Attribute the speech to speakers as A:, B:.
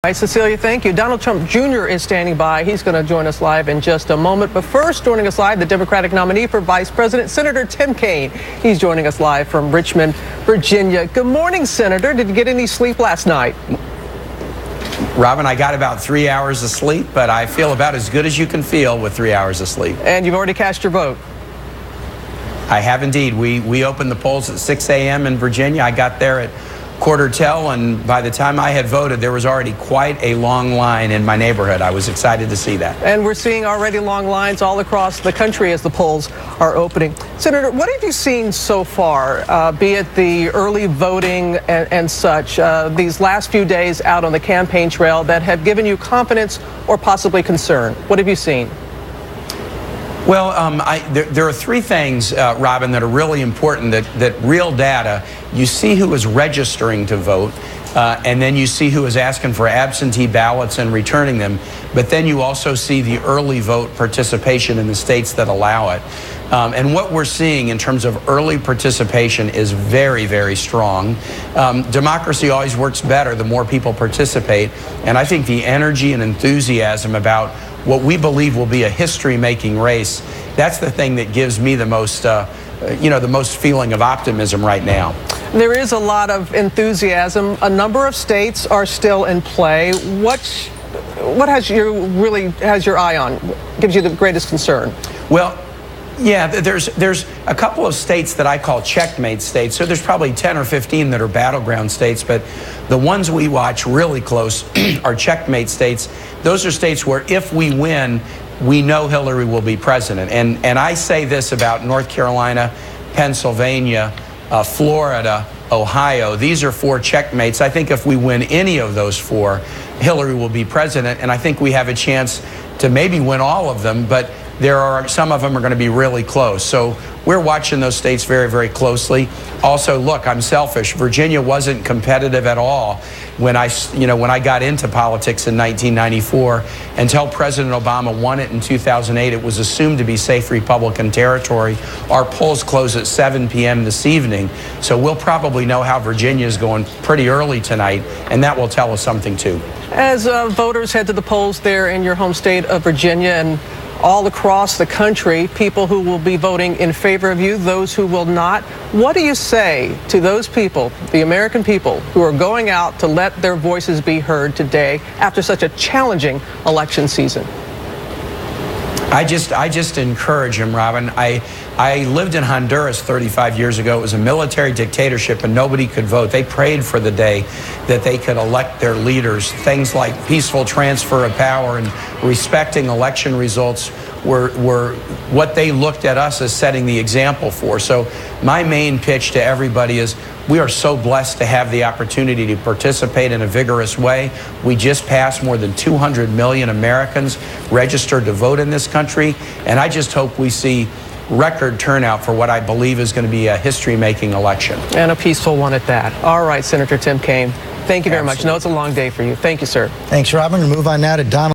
A: Hi, Cecilia, thank you. Donald Trump Jr. is standing by. He's going to join us live in just a moment. But first, joining us live, the Democratic nominee for Vice President, Senator Tim Kaine. He's joining us live from Richmond, Virginia. Good morning, Senator. Did you get any sleep last night?
B: Robin, I got about 3 hours of sleep, but I feel about as good as you can feel with 3 hours of sleep.
A: And you've already cast your vote?
B: I have indeed. We opened the polls at 6 a.m. in Virginia. I got there at quarter till, and by the time I had voted, there was already quite a long line in my neighborhood. I was excited to see that.
A: And we're seeing already long lines all across the country as the polls are opening. Senator, what have you seen so far, be it the early voting and such, these last few days out on the campaign trail that have given you confidence or possibly concern? What have you seen?
B: Well, there are three things, Robin, that are really important, that real data, you see who is registering to vote, and then you see who is asking for absentee ballots and returning them, but then you also see the early vote participation in the states that allow it. And what we're seeing in terms of early participation is very, very strong. Democracy always works better the more people participate, and I think the energy and enthusiasm about what we believe will be a history-making race, that's the thing that gives me the most, the most feeling of optimism right now.
A: There is a lot of enthusiasm. A number of states are still in play. What has your eye on? Gives you the greatest concern?
B: Well, yeah, there's a couple of states that I call checkmate states. So there's probably 10 or 15 that are battleground states, but the ones we watch really close are checkmate states. Those are states where if we win, we know Hillary will be president. And I say this about North Carolina, Pennsylvania, Florida, Ohio. These are four checkmates. I think if we win any of those four, Hillary will be president. And I think we have a chance to maybe win all of them, but some of them are going to be really close. So we're watching those states very, very closely. Also, look, I'm selfish. Virginia wasn't competitive at all when I got into politics in 1994. Until President Obama won it in 2008, it was assumed to be safe Republican territory. Our polls close at 7 p.m. this evening, so we'll probably know how Virginia is going pretty early tonight, and that will tell us something too.
A: As voters head to the polls there in your home state of Virginia and all across the country, people who will be voting in favor of you, those who will not. What do you say to those people, the American people, who are going out to let their voices be heard today after such a challenging election season?
B: I just encourage them, Robin. I lived in Honduras 35 years ago. It was a military dictatorship and nobody could vote. They prayed for the day that they could elect their leaders. Things like peaceful transfer of power and respecting election results were what they looked at us as setting the example for. So my main pitch to everybody is we are so blessed to have the opportunity to participate in a vigorous way. We just passed more than 200 million Americans registered to vote in this country, and I just hope we see record turnout for what I believe is going to be a history-making election.
A: And a peaceful one at that. All right, Senator Tim Kaine, thank you very much. I know it's a long day for you. Thank you, sir.
C: Thanks, Robin. We'll move on now to Donald.